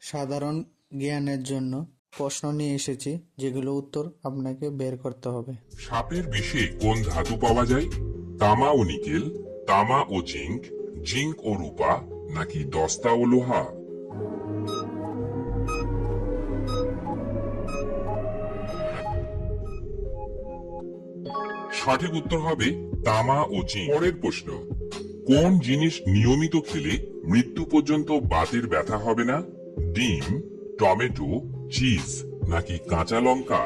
সাধারণ জ্ঞানের জন্য প্রশ্ন নিয়ে এসেছি, যেগুলো উত্তর আপনাকে বের করতে হবে। সাপের বিষে কোন ধাতু পাওয়া যায়? তামা ও নিকেল, তামা ও জিঙ্ক, জিঙ্ক ও রূপা, নাকি দস্তা ও লোহা? সঠিক উত্তর হবে তামা ও জিঙ্ক। পরের প্রশ্ন, কোন জিনিস নিয়মিত খেলে মৃত্যু পর্যন্ত বাতের ব্যথা হবে না? ডিম, টমেটো, চিজ, নাকি কাঁচা লঙ্কা?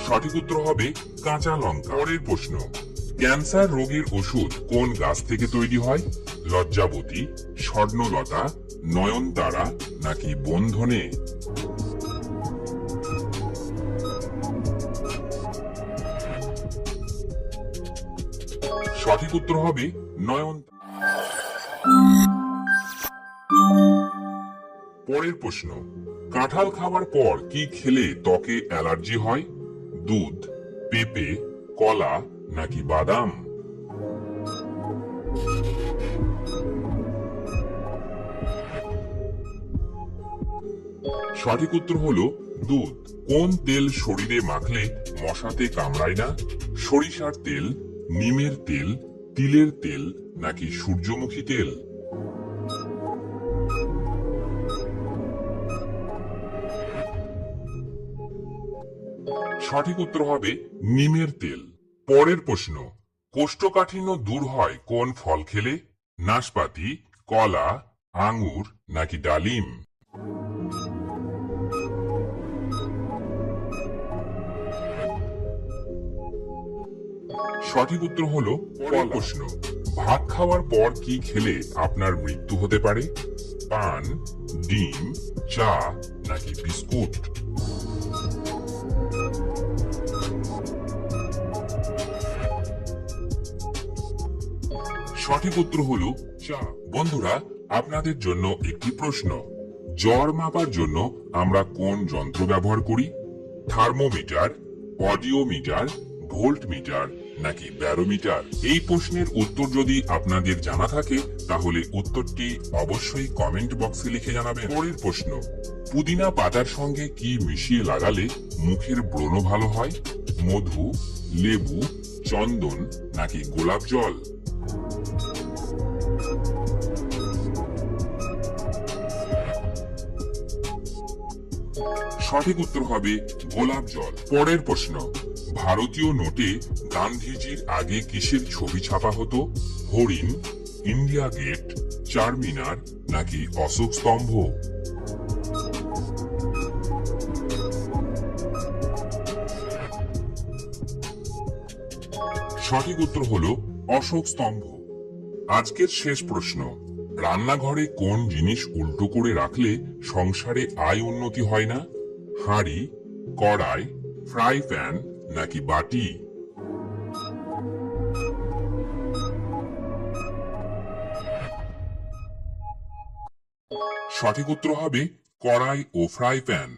সঠিক উত্তর হবে কাঁচা লঙ্কা। পরের প্রশ্ন, ক্যান্সার রোগের ওষুধ কোন গাছ থেকে তৈরি হয়? লজ্জাবতী, স্বর্ণলতা, নয়নতারা, নাকি বন্ধনে? সঠিক উত্তর হবে নয়নতারা। পরের প্রশ্ন, কাঁঠাল খাওয়ার পর কি খেলে ত্বকে অ্যালার্জি হয়? দুধ, পেঁপে, কলা, নাকি বাদাম? সঠিক উত্তর হলো দুধ। কোন তেল শরীরে মাখলে মশাতে কামড়ায় না? সরিষার তেল, নিমের তেল, তিলের তেল, নাকি সূর্যমুখী তেল? সঠিক উত্তর হবে নিমের তেল। পরের প্রশ্ন, কোষ্ঠকাঠিন্য দূর হয় কোন ফল খেলে? নাশপাতি, কলা, আঙ্গুর, নাকি ডালিম? সঠিক উত্তর হলো পরের প্রশ্ন, ভাত খাওয়ার পর কি খেলে আপনার মৃত্যু হতে পারে? পান, ডিম, চা, নাকি বিস্কুট? সঠিক উত্তর হলো চা। বন্ধুরা, আপনাদের জন্য একটি প্রশ্ন, জ্বর মাপার জন্য আমরা কোন যন্ত্র ব্যবহার করি? থার্মোমিটার, অডিওমিটার, ভোল্টমিটার, নাকি ব্যারোমিটার? এই প্রশ্নের উত্তর যদি আপনাদের জানা থাকে তাহলে উত্তরটি অবশ্যই কমেন্ট বক্সে লিখে জানাবেন। পরের প্রশ্ন, পুদিনা পাতার সঙ্গে কি মিশিয়ে লাগালে মুখের ব্রণ ভালো হয়? মধু, লেবু, চন্দন, নাকি গোলাপ জল? সঠিক উত্তর হবে গোলাপ জল। পরের প্রশ্ন, ভারতীয় নোটে গান্ধীজির আগে কিসের ছবি ছাপা হতো? হরিণ, ইন্ডিয়া গেট, চারমিনার, নাকি অশোক স্তম্ভ? সঠিক উত্তর হলো অশোক স্তম্ভ। আজকের শেষ প্রশ্ন, রান্নাঘরে কোন জিনিস উল্টো করে রাখলে সংসারে আয় উন্নতি হয় না? হাঁড়ি, কড়াই, ফ্রাই প্যান, নাকি বাটি? সঠিক উত্তর হবে কড়াই ও ফ্রাই প্যান।